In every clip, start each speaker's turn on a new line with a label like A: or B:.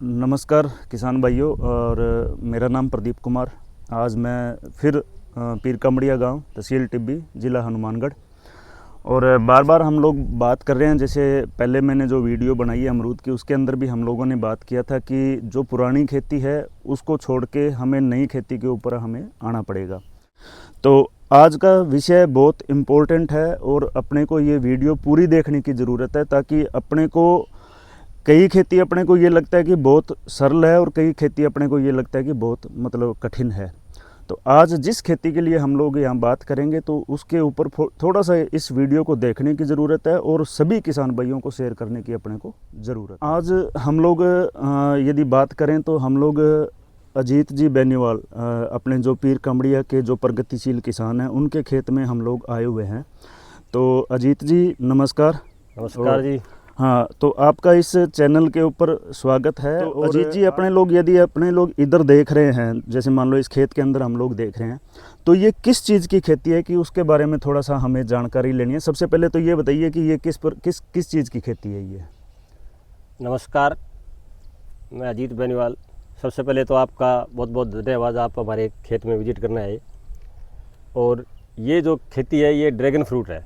A: नमस्कार किसान भाइयों, और मेरा नाम प्रदीप कुमार। आज मैं फिर पीर कमड़िया गांव, तहसील टिब्बी, ज़िला हनुमानगढ़। और बार बार हम लोग बात कर रहे हैं, जैसे पहले मैंने जो वीडियो बनाई है अमरूद की, उसके अंदर भी हम लोगों ने बात किया था कि जो पुरानी खेती है उसको छोड़ के हमें नई खेती के ऊपर हमें आना पड़ेगा। तो आज का विषय बहुत इम्पोर्टेंट है और अपने को ये वीडियो पूरी देखने की ज़रूरत है, ताकि अपने को कई खेती अपने को ये लगता है कि बहुत सरल है और कई खेती अपने को ये लगता है कि बहुत कठिन है। तो आज जिस खेती के लिए हम लोग यहाँ बात करेंगे तो उसके ऊपर थोड़ा सा इस वीडियो को देखने की ज़रूरत है और सभी किसान भाइयों को शेयर करने की अपने को ज़रूरत है। आज हम लोग यदि बात करें तो हम लोग अजीत जी बेनीवाल, अपने जो पीर कमड़िया के जो प्रगतिशील किसान हैं, उनके खेत में हम लोग आए हुए हैं। तो अजीत जी नमस्कार।
B: नमस्कार जी।
A: हाँ, तो आपका इस चैनल के ऊपर स्वागत है। तो अजीत जी, यदि अपने लोग इधर देख रहे हैं, जैसे मान लो इस खेत के अंदर हम लोग देख रहे हैं, तो ये किस चीज़ की खेती है कि उसके बारे में थोड़ा सा हमें जानकारी लेनी है। सबसे पहले तो ये बताइए कि ये किस चीज़ की खेती है ये।
B: नमस्कार, मैं अजीत बेनीवाल। सबसे पहले तो आपका बहुत बहुत धन्यवाद, आप हमारे खेत में विजिट करने आए। और ये जो खेती है ये ड्रैगन फ्रूट है।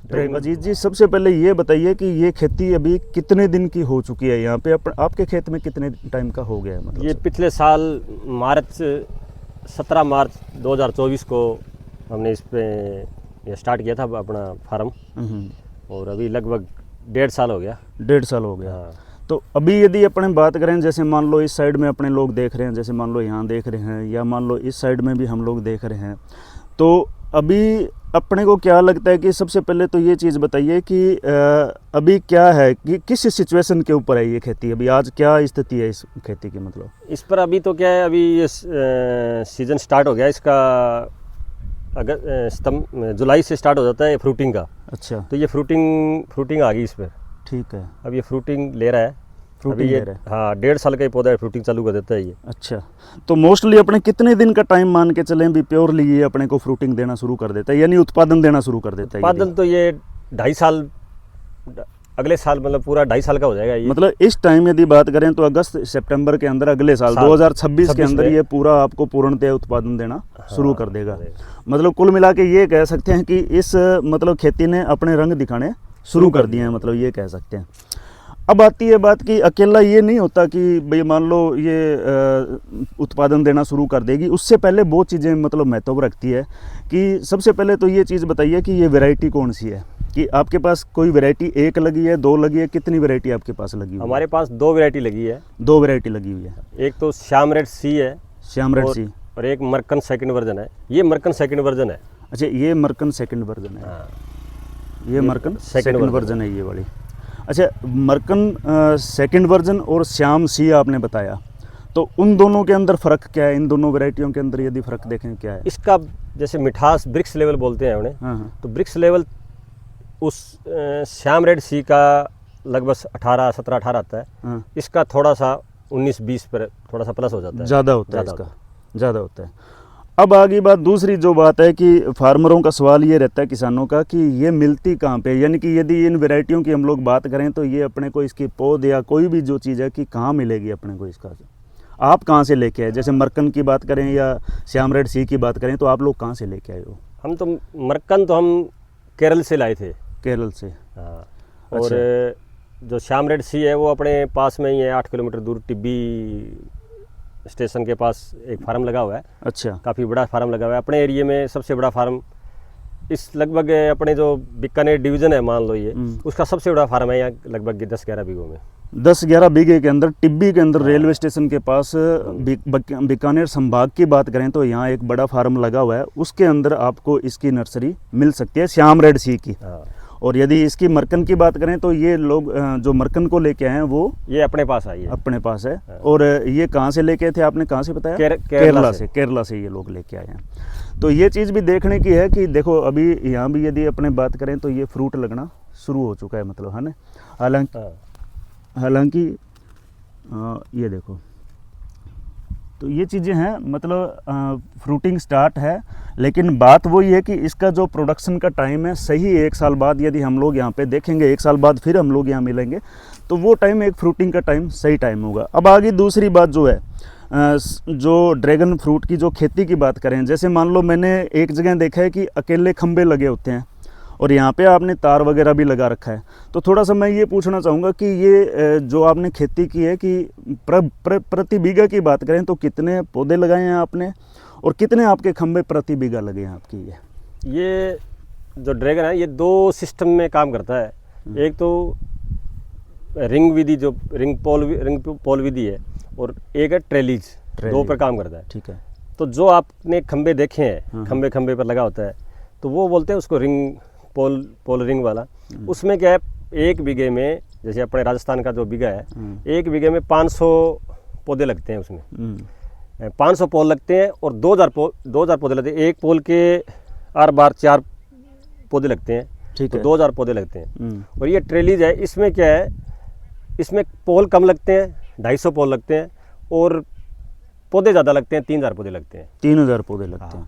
A: अजीत जी, सबसे पहले ये बताइए कि ये खेती अभी कितने दिन की हो चुकी है यहाँ पे, आपके खेत में कितने टाइम का हो गया है? मतलब
B: ये पिछले साल 17 मार्च 2024 को हमने इस पे ये स्टार्ट किया था अपना फार्म, और अभी लगभग 1.5 साल हो गया।
A: 1.5 साल हो गया।
B: हाँ।
A: तो अभी यदि अपने बात करें, जैसे मान लो इस साइड में अपने लोग देख रहे हैं, जैसे मान लो यहाँ देख रहे हैं, या मान लो इस साइड में भी हम लोग देख रहे हैं, तो अभी अपने को क्या लगता है कि सबसे पहले तो ये चीज़ बताइए कि अभी क्या है कि किस सिचुएशन के ऊपर है ये खेती, अभी आज क्या स्थिति है इस खेती की? मतलब
B: इस पर अभी तो क्या है, अभी ये सीज़न स्टार्ट हो गया इसका। जुलाई से स्टार्ट हो जाता है फ्रूटिंग का।
A: अच्छा,
B: तो ये फ्रूटिंग आ गई इस पर।
A: ठीक है,
B: अब ये फ्रूटिंग ले रहा है।
A: फ्रूटिंग
B: ये
A: ले रहा है।
B: हाँ, 1.5 साल का ही पौधा है, फ्रूटिंग चालू कर देता है ये।
A: अच्छा, तो मोस्टली अपने कितने दिन का टाइम मान के चलें भी प्योरली ये अपने को फ्रूटिंग देना शुरू कर देता है, यानी उत्पादन देना शुरू कर देता है?
B: उत्पादन तो ये 2.5 साल, अगले साल मतलब पूरा 2.5 साल का हो जाएगा ये।
A: मतलब इस टाइम यदि बात करें तो अगस्त सितंबर के अंदर अगले साल 2026 के अंदर ये पूरा आपको पूर्णतः उत्पादन देना शुरू कर देगा। मतलब कुल मिला के ये कह सकते हैं कि इस खेती ने अपने रंग दिखाने शुरू कर दिए हैं, मतलब ये कह सकते हैं। अब आती है बात कि अकेला ये नहीं होता कि भाई मान लो ये उत्पादन देना शुरू कर देगी, उससे पहले बहुत चीज़ें महत्व रखती है। कि सबसे पहले तो ये चीज़ बताइए कि ये वैरायटी कौन सी है, कि आपके पास कोई वैरायटी एक लगी है, 2 लगी है, कितनी वैरायटी आपके पास लगी हुई है?
B: हमारे पास 2 वैरायटी लगी है।
A: 2 वैरायटी लगी हुई है।
B: एक तो श्याम रेड सी है,
A: श्याम रेड सी,
B: और एक मरकन सेकंड वर्जन है। ये मरकन सेकंड वर्जन है।
A: अच्छा, ये मरकन सेकंड वर्जन है।
B: हाँ,
A: ये मरकन सेकंड वर्जन है ये वाली। अच्छा, मरकन सेकंड वर्जन और श्याम सी आपने बताया, तो उन दोनों के अंदर फ़र्क क्या है? इन दोनों वैरायटियों के अंदर यदि फ़र्क देखें क्या है?
B: इसका जैसे मिठास ब्रिक्स लेवल बोलते हैं उन्हें।
A: हाँ,
B: तो ब्रिक्स लेवल उस श्याम रेड सी का लगभग 17-18 आता है।
A: हाँ।
B: इसका थोड़ा सा 19-20 पर थोड़ा सा प्लस हो जाता है,
A: ज़्यादा होता है इसका, ज़्यादा होता है। अब आगे बात, दूसरी जो बात है कि फार्मरों का सवाल ये रहता है किसानों का कि ये मिलती कहाँ पे, यानी कि यदि इन वैरायटियों की हम लोग बात करें तो ये अपने को इसकी पौध या कोई भी जो चीज़ है कि कहाँ मिलेगी अपने को इसका, आप कहाँ से लेके आए? जैसे मरकन की बात करें या श्याम रेड सी की बात करें तो आप लोग कहाँ से लेके आए हो?
B: हम तो मरकन तो हम केरल से लाए थे।
A: केरल से?
B: हाँ। और जो श्याम रेड सी है वो अपने पास में ही है, 8 किलोमीटर दूर टिब्बी स्टेशन के पास एक फार्म लगा हुआ है।
A: अच्छा,
B: काफ़ी बड़ा फार्म लगा हुआ है अपने एरिया में, सबसे बड़ा फार्म इस लगभग अपने जो बीकानेर डिवीज़न है मान लो ये, उसका सबसे बड़ा फार्म है यहाँ, लगभग 10-11 बीघों में।
A: 10-11 बीघे के अंदर, टिब्बी के अंदर, रेलवे स्टेशन के पास, बीकानेर संभाग की बात करें तो यहाँ एक बड़ा फार्म लगा हुआ है, उसके अंदर आपको इसकी नर्सरी मिल सकती है श्याम रेड सी की। और यदि इसकी मरकन की बात करें तो ये लोग जो मरकन को लेके आए हैं वो
B: ये अपने पास आई है।
A: अपने पास है। और ये कहाँ से लेके आए थे आपने, कहाँ से बताया? केरला से ये लोग लेके आए हैं। तो ये चीज़ भी देखने की है कि देखो अभी यहाँ भी यदि अपने बात करें तो ये फ्रूट लगना शुरू हो चुका है, मतलब है ना। हालांकि ये देखो, तो ये चीज़ें हैं, मतलब फ्रूटिंग स्टार्ट है, लेकिन बात वही है कि इसका जो प्रोडक्शन का टाइम है सही 1 साल बाद यदि हम लोग यहाँ पे देखेंगे, 1 साल बाद फिर हम लोग यहाँ मिलेंगे, तो वो टाइम एक फ्रूटिंग का टाइम सही टाइम होगा। अब आगे दूसरी बात जो है, जो ड्रैगन फ्रूट की जो खेती की बात करें, जैसे मान लो मैंने एक जगह देखा है कि अकेले खंबे लगे होते हैं और यहाँ पे आपने तार वगैरह भी लगा रखा है। तो थोड़ा सा मैं ये पूछना चाहूँगा कि ये जो आपने खेती की है कि प्रति बीघा की बात करें तो कितने पौधे लगाए हैं आपने और कितने आपके खंबे प्रति बीघा लगे हैं आपकी?
B: ये जो ड्रैगन है ये 2 सिस्टम में काम करता है। एक तो रिंग विधि, जो रिंग पोल विधि है, और एक है ट्रेलीज, 2 पर काम करता है।
A: ठीक है।
B: तो जो आपने खंबे देखे हैं, खंबे पर लगा होता है, तो वो बोलते हैं उसको रिंग पोल रिंग वाला। उसमें क्या है, 1 बीघे में, जैसे अपने राजस्थान का जो बीघा है, 1 बीघे में 500 पौधे लगते हैं उसमें। 500 पोल लगते हैं और 2000 पौधे लगते हैं। एक पोल के 4 पौधे लगते हैं,
A: ठीक
B: तो
A: है।
B: 2000 पौधे लगते हैं। और ये ट्रेलीज है, इसमें क्या है, इसमें पोल कम लगते हैं, 250 पोल लगते हैं, और पौधे ज़्यादा लगते हैं, 3000 पौधे लगते हैं।
A: 3000 पौधे लगते हैं।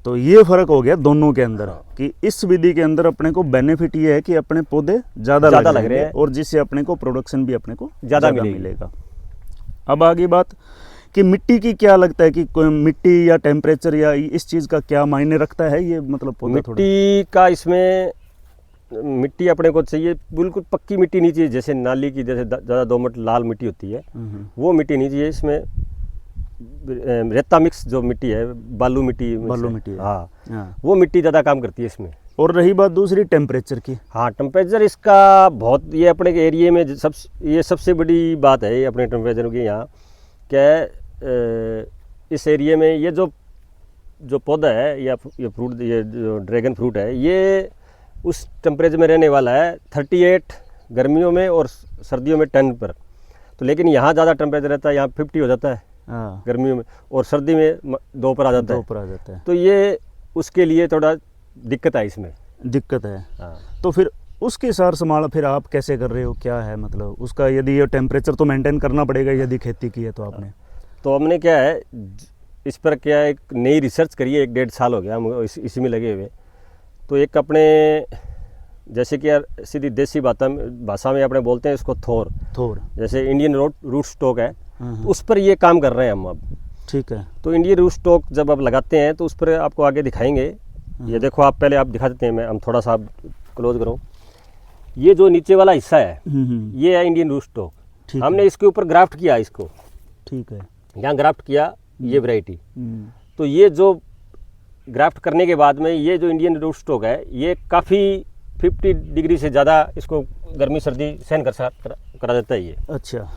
A: तो ये फ़र्क हो गया दोनों के अंदर कि इस विधि के अंदर अपने को बेनिफिट ये है कि अपने पौधे ज़्यादा लग रहे हैं और जिससे अपने को प्रोडक्शन भी अपने को ज़्यादा मिलेगा। अब आगे बात कि मिट्टी की क्या लगता है कि कोई मिट्टी या टेम्परेचर या इस चीज़ का क्या मायने रखता है ये, मतलब पौधा
B: मिट्टी का इसमें मिट्टी अपने को चाहिए बिल्कुल पक्की मिट्टी नहीं चाहिए, जैसे नाली की, जैसे ज़्यादा दोमट लाल मिट्टी होती है वो मिट्टी नहीं चाहिए। इसमें रेता मिक्स जो मिट्टी है, बालू मिट्टी है। हाँ, वो मिट्टी ज़्यादा काम करती है इसमें।
A: और रही बात दूसरी टेम्परेचर की,
B: हाँ, टेम्परेचर इसका बहुत, ये अपने के एरिए में ये सबसे बड़ी बात है, ये अपने टेम्परेचर की। यहाँ क्या है, इस एरिए में ये जो पौधा है या ये फ्रूट, ये जो ड्रैगन फ्रूट है, ये उस टेम्परेचर में रहने वाला है 38 गर्मियों में और सर्दियों में 10 पर। तो लेकिन यहाँ ज़्यादा टेम्परेचर रहता है, यहाँ 50 हो जाता है गर्मियों में, और सर्दी में 2 पर आ जाता है। तो ये उसके लिए थोड़ा दिक्कत है, इसमें दिक्कत है।
A: हाँ। तो फिर उसके सार संभाल फिर आप कैसे कर रहे हो, क्या है मतलब उसका? यदि ये टेम्परेचर तो मेंटेन करना पड़ेगा यदि खेती की है तो आपने।
B: तो हमने क्या है, इस पर क्या है, एक नई रिसर्च करी है, 1-1.5 साल हो गया हम इसी में लगे हुए। तो एक अपने, जैसे कि यार सीधी देसी भाषा में अपने बोलते हैं इसको थोर, जैसे इंडियन रूट स्टॉक है, तो उस पर ये काम कर रहे हैं हम अब।
A: ठीक है।
B: तो इंडियन रूट स्टॉक जब आप लगाते हैं तो उस पर आपको आगे दिखाएंगे। ये देखो, आप पहले आप दिखा देते हैं, हम थोड़ा सा क्लोज करो। ये जो नीचे वाला हिस्सा है ये है इंडियन रूट स्टॉक। हमने इसके ऊपर ग्राफ्ट किया इसको।
A: ठीक है।
B: यहाँ ग्राफ्ट किया ये वैरायटी। तो ये जो ग्राफ्ट करने के बाद में ये जो इंडियन रूट स्टॉक है, ये काफ़ी 50 डिग्री से ज़्यादा इसको गर्मी सर्दी सहन करा देता है ये।
A: अच्छा,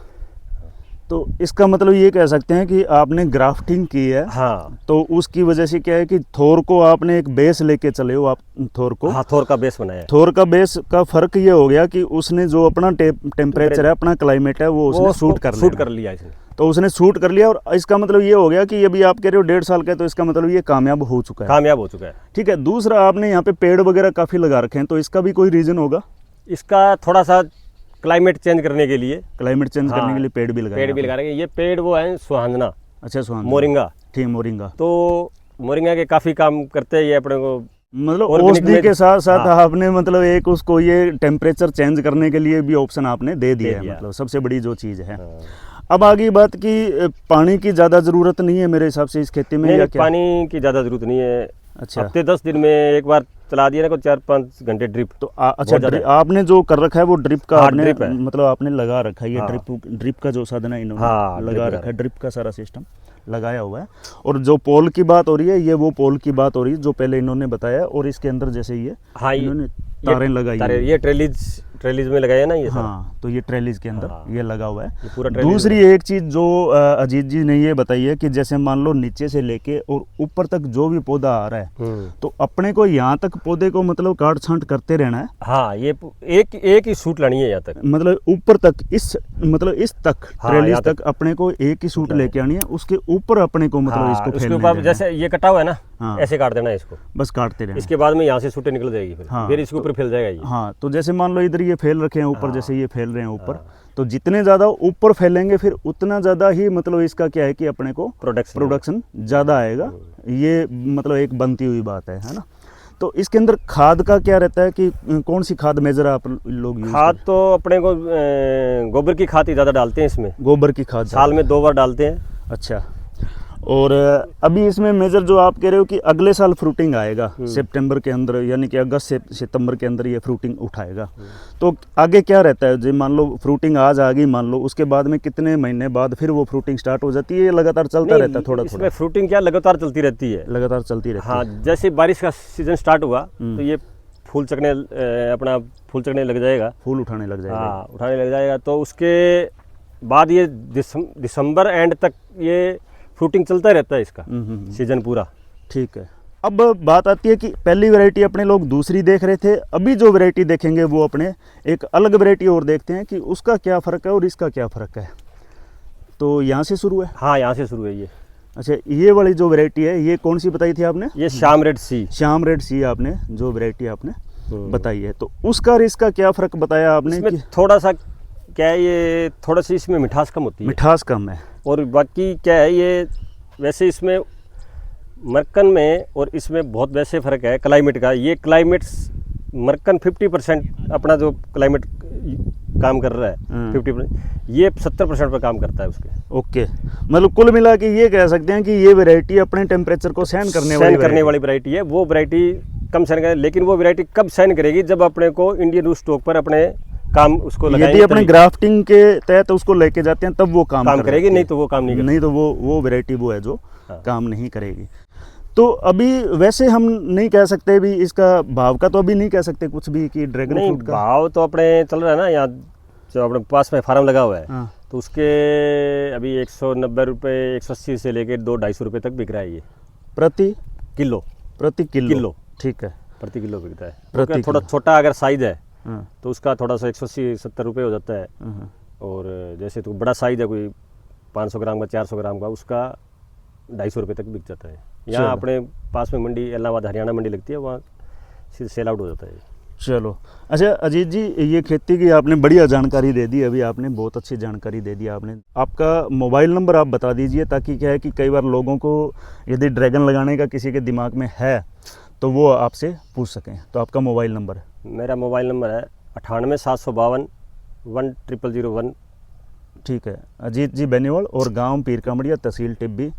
A: तो इसका मतलब ये कह सकते हैं कि आपने ग्राफ्टिंग की है।
B: हाँ।
A: तो उसकी वजह से क्या है कि थोर को आपने एक बेस लेके चले हो आप, थोर को।
B: हाँ, थोर का बेस बनाया।
A: थोर का बेस का फर्क ये हो गया कि उसने जो अपना टेम्परेचर है, अपना क्लाइमेट है, वो उसने शूट कर लिया इसने। तो उसने शूट कर लिया, और इसका मतलब ये हो गया कि अभी आप कह रहे हो 1.5 साल का, तो इसका मतलब ये कामयाब हो चुका है। ठीक है। दूसरा, आपने यहाँ पे पेड़ वगैरह काफ़ी लगा रखे हैं, तो इसका भी कोई रीज़न होगा?
B: इसका थोड़ा सा क्लाइमेट चेंज करने के लिए,
A: करने के लिए पेड़ भी लगा
B: रहे हैं। ये पेड़ वो है सुहांजना।
A: अच्छा, सुहांजना,
B: मोरिंगा।
A: ठीक, मोरिंगा।
B: तो मोरिंगा के काफ़ी काम करते हैं ये अपने को,
A: मतलब औषधि के साथ साथ आपने मतलब एक उसको ये टेम्परेचर चेंज करने के लिए भी ऑप्शन आपने दे दिया है, मतलब सबसे बड़ी जो चीज़ है। अब आगे बात कि पानी की ज़्यादा ज़रूरत नहीं है मेरे हिसाब से इस खेती में, या क्या?
B: पानी की ज़्यादा ज़रूरत नहीं है।
A: अच्छा।
B: हफ्ते 10 दिन में एक बार चला दिया ना, को 4-5 घंटे ड्रिप।
A: तो अच्छा, आपने जो कर रखा है वो ड्रिप का?
B: हाँ, ड्रिप है।
A: मतलब आपने लगा रखा है ये। हाँ। ड्रिप का जो साधन है इन्होंने लगा रखा है, ड्रिप का सारा सिस्टम लगाया हुआ है। और जो पोल की बात हो रही है, ये वो पोल की बात हो रही है जो पहले इन्होंने बताया, और इसके अंदर जैसे ये इन्होंने तारें लगाई है।
B: ये ट्रेलीज में लगाया ना ये।
A: हाँ, तो ये ट्रेलीज के अंदर ये लगा हुआ है। दूसरी एक चीज़ जो अजीत जी ने ये बताई है कि जैसे मान लो नीचे से लेके और ऊपर तक जो भी पौधा आ रहा है, तो अपने को यहाँ तक पौधे को मतलब काट छांट करते रहना है।
B: हाँ, ये एक ही सूट लानी है यहाँ तक,
A: मतलब ऊपर तक, इस तक ट्रेलीज तक अपने को एक ही सूट लेके आनी है। उसके ऊपर अपने को मतलब इसको
B: उसके ऊपर जैसे ये कटा हुआ है ना, ऐसे काट देना है इसको,
A: बस काटते रहना।
B: इसके बाद में यहाँ से सूटें निकल जाएगी, फिर इसके ऊपर फैल जाएगा ये।
A: हाँ, तो जैसे मान लो इधर ये फैल रखे हैं ऊपर, जैसे ये फैल रहे हैं ऊपर, तो जितने ज़्यादा ऊपर फैलेंगे फिर उतना ज़्यादा ही मतलब इसका क्या है कि अपने को प्रोडक्शन ज़्यादा आएगा। ये मतलब एक बनती हुई बात है ना। तो इसके अंदर खाद का क्या रहता है कि कौन सी खाद मेजर आप लोग यूज
B: खाद तो अपने को गोबर की खाद ही ज़्यादा डालते हैं इसमें।
A: गोबर की खाद
B: साल में 2 बार डालते हैं।
A: अच्छा। और अभी इसमें मेजर जो आप कह रहे हो कि अगले साल फ्रूटिंग आएगा सितंबर के अंदर, यानी कि अगस्त से सितंबर के अंदर ये फ्रूटिंग उठाएगा। तो आगे क्या रहता है, जो मान लो फ्रूटिंग आज आ गई मान लो, उसके बाद में कितने महीने बाद फिर वो फ्रूटिंग स्टार्ट हो जाती है? ये लगातार चलता रहता है थोड़ा
B: इसमें फ्रूटिंग क्या लगातार चलती रहती है।
A: लगातार चलती रहती है।
B: हाँ, जैसे बारिश का सीजन स्टार्ट हुआ तो ये फूल चकने अपना फूल चकने लग जाएगा,
A: फूल उठाने लग जाएगा।
B: हाँ, उठाने लग जाएगा। तो उसके बाद ये दिसंबर एंड तक ये फ्रूटिंग चलता रहता है इसका सीजन पूरा।
A: ठीक है। अब बात आती है कि पहली वैरायटी अपने लोग दूसरी देख रहे थे, अभी जो वैरायटी देखेंगे वो अपने एक अलग वैरायटी और देखते हैं कि उसका क्या फ़र्क है और इसका क्या फ़र्क है। तो यहाँ से शुरू है?
B: हाँ, यहाँ से शुरू है ये।
A: अच्छा, ये वाली जो वैरायटी है ये कौन सी बताई थी आपने?
B: ये श्याम रेड सी।
A: श्याम रेड सी आपने जो वैरायटी आपने बताई है, तो उसका और इसका क्या फ़र्क बताया आपने?
B: इसमें थोड़ा सा क्या है, ये थोड़ा सी इसमें मिठास कम होती है।
A: मिठास कम है। और
B: बाकी क्या है, ये वैसे इसमें मरकन में और इसमें बहुत वैसे फ़र्क है क्लाइमेट का। ये क्लाइमेट मरकन 50% अपना जो क्लाइमेट काम कर रहा है 50%, ये 70% पर काम करता है उसके।
A: ओके, मतलब कुल मिला के ये कह सकते हैं कि ये वैरायटी अपने टेम्परेचर को सहन करने वाली
B: वैरायटी है। वो वैरायटी कम सहन करे, लेकिन वो वैरायटी कब सहन करेगी? जब अपने को इंडियन रूट स्टॉक पर अपने काम उसको लगाएंगे,
A: यदि अपने ग्राफ्टिंग के तहत उसको लेके जाते हैं तब वो काम
B: करेगी, नहीं तो वो काम नहीं करेगी।
A: नहीं तो वो वैरायटी वो है जो काम नहीं करेगी। तो अभी वैसे हम नहीं कह सकते भी, इसका भाव का तो अभी नहीं कह सकते कुछ भी कि ड्रैगन फ्रूट का
B: भाव तो अपने चल रहा है ना, यहाँ जो अपने पास में फार्म लगा हुआ है।
A: हाँ।
B: तो उसके अभी 190 रुपये, 180 से लेकर 200-250 रुपये तक बिक रहा है ये
A: प्रति
B: किलो।
A: ठीक है,
B: प्रति किलो बिकता है। थोड़ा छोटा अगर साइज है तो उसका थोड़ा सा 180-70 रुपये हो जाता है। और जैसे तो बड़ा साइज है कोई 500 ग्राम का, 400 ग्राम का, उसका 250 रुपये तक बिक जाता है। यहाँ अपने पास में मंडी इलाहाबाद हरियाणा मंडी लगती है, वहाँ सीधे सेल आउट हो जाता है।
A: चलो, अच्छा अजीत जी, ये खेती की आपने बढ़िया जानकारी दे दी, अभी आपने बहुत अच्छी जानकारी दे दी आपने। आपका मोबाइल नंबर आप बता दीजिए, ताकि क्या है कि कई बार लोगों को यदि ड्रैगन लगाने का किसी के दिमाग में है तो वो आपसे पूछ सकें। तो आपका मोबाइल नंबर है?
B: मेरा मोबाइल नंबर है 98 752 1001।
A: ठीक है, अजीत जी बेनीवाल, और गांव पीर कामड़िया, तहसील टिब्बी।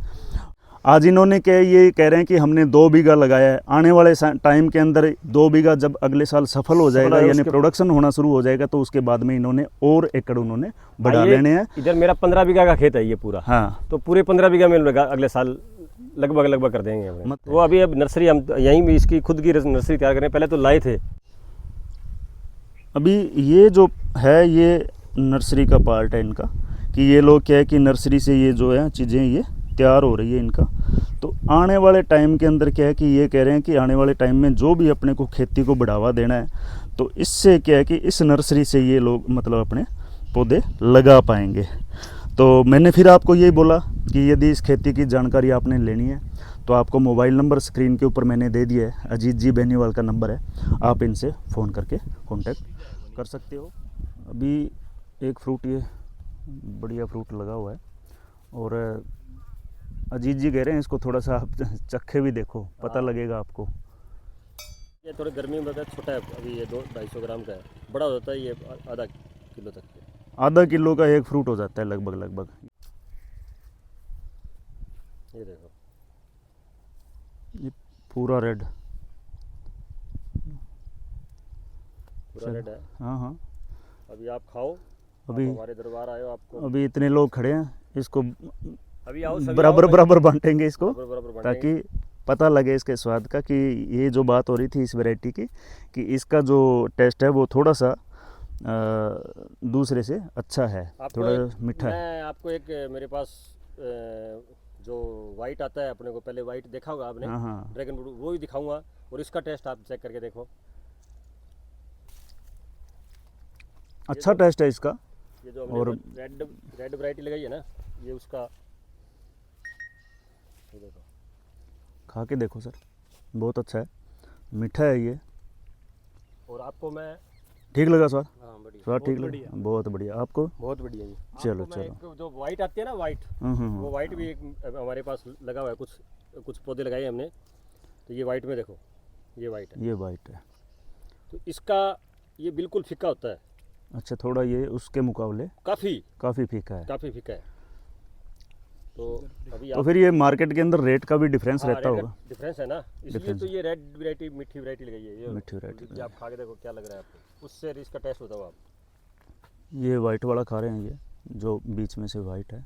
A: आज इन्होंने ये कह रहे हैं कि हमने 2 बीघा लगाया है, आने वाले टाइम के अंदर 2 बीघा जब अगले साल सफल हो जाएगा, यानी प्रोडक्शन होना शुरू हो जाएगा, तो उसके बाद में इन्होंने और एकड़ उन्होंने बढ़ा लेने हैं।
B: इधर मेरा 15 बीघा का खेत है ये पूरा।
A: हाँ,
B: तो पूरे 15 बीघा में अगले साल लगभग कर देंगे वो। अभी अब नर्सरी हम यहीं भी इसकी खुद की नर्सरी तैयार करें, पहले तो लाए थे।
A: अभी ये जो है ये नर्सरी का पार्ट है इनका, कि ये लोग क्या है कि नर्सरी से ये जो है चीज़ें ये तैयार हो रही है इनका। तो आने वाले टाइम के अंदर क्या है कि ये कह रहे हैं कि आने वाले टाइम में जो भी अपने को खेती को बढ़ावा देना है, तो इससे क्या है कि इस नर्सरी से ये लोग मतलब अपने पौधे लगा पाएंगे। तो मैंने फिर आपको यही बोला कि यदि इस खेती की जानकारी आपने लेनी है तो आपको मोबाइल नंबर स्क्रीन के ऊपर मैंने दे दिया है, अजीत जी बेनीवाल का नंबर है, आप इनसे फ़ोन करके कांटेक्ट कर सकते हो। अभी एक फ्रूट, ये बढ़िया फ्रूट लगा हुआ है, और अजीत जी कह रहे हैं इसको थोड़ा सा आप चखे भी देखो, पता लगेगा आपको।
B: ये थोड़ी गर्मी में छोटा है, अभी ये 200-250 ग्राम का है, बड़ा हो जाता है ये आधा किलो तक।
A: आधा किलो का एक फ्रूट हो जाता है लगभग।
B: ये देखो,
A: ये पूरा रेड
B: है।
A: हाँ,
B: अभी आप खाओ,
A: अभी
B: हमारे दरबार आए हो, आपको
A: अभी इतने लोग खड़े हैं, इसको
B: अभी आओ,
A: बराबर बांटेंगे इसको,
B: बराबर
A: ताकि पता लगे इसके स्वाद का। कि ये जो बात हो रही थी इस वैरायटी की, कि इसका जो टेस्ट है वो थोड़ा सा दूसरे से अच्छा है, थोड़ा मीठा है।
B: मैं आपको एक मेरे पास जो वाइट आता है अपने को, पहले वाइट देखा होगा आपने, ड्रैगन फ्रूट, वो ही दिखाऊंगा, और इसका टेस्ट आप चेक करके देखो।
A: अच्छा टेस्ट है इसका।
B: ये जो हमने और रेड वैरायटी लगाई है ना, ये उसका, ये देखो,
A: खा के देखो सर, बहुत अच्छा है, मीठा है ये।
B: और आपको मैं
A: ठीक लगा स्वाद?
B: हाँ बढ़िया,
A: स्वाद ठीक
C: बहुत
A: लगा?
C: बढ़िया।
A: बहुत बढ़िया। आपको?
B: बहुत बढ़िया जी।
A: चलो
B: आपको मैं
A: चलो।
B: एक जो वाइट आती है ना वाइट, वो वाइट भी एक हमारे पास लगा हुआ है, कुछ पौधे लगाए हमने। तो ये वाइट में देखो, ये वाइट है।
A: ये वाइट है।
B: तो इसका ये बिल्कुल फीका होता है,
A: अच्छा, थोड़ा ये उसके मुकाबले काफ़ी फीका है।
B: काफ़ी फीका है। तो अभी
A: तो फिर ये मार्केट के अंदर रेट का भी डिफरेंस रहता होगा?
B: डिफरेंस है ना, इसलिए
A: Difference
B: तो ये रेड वैरायटी, मीठी वैरायटी लगाई है। ये
A: मीठी variety
B: ये आप खा के देखो क्या लग रहा है आपको, उससे इसका टेस्ट बताओ आप।
A: ये वाइट वाला खा रहे हैं, ये जो बीच में से वाइट है।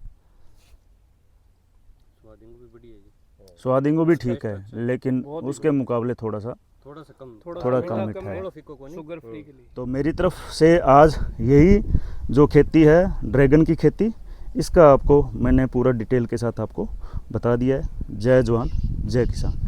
B: स्वादिंग भी बढ़िया है जी।
A: स्वादिंग भी ठीक है, लेकिन उसके मुकाबले थोड़ा सा
B: थोड़ा सा कम,
A: थोड़ा कम मीठा है।
B: थोड़ा फीको को नहीं।
C: शुगर फ्री के लिए।
A: तो मेरी तरफ से आज यही जो खेती है ड्रैगन की खेती, इसका आपको मैंने पूरा डिटेल के साथ आपको बता दिया है। जय जवान जय किसान।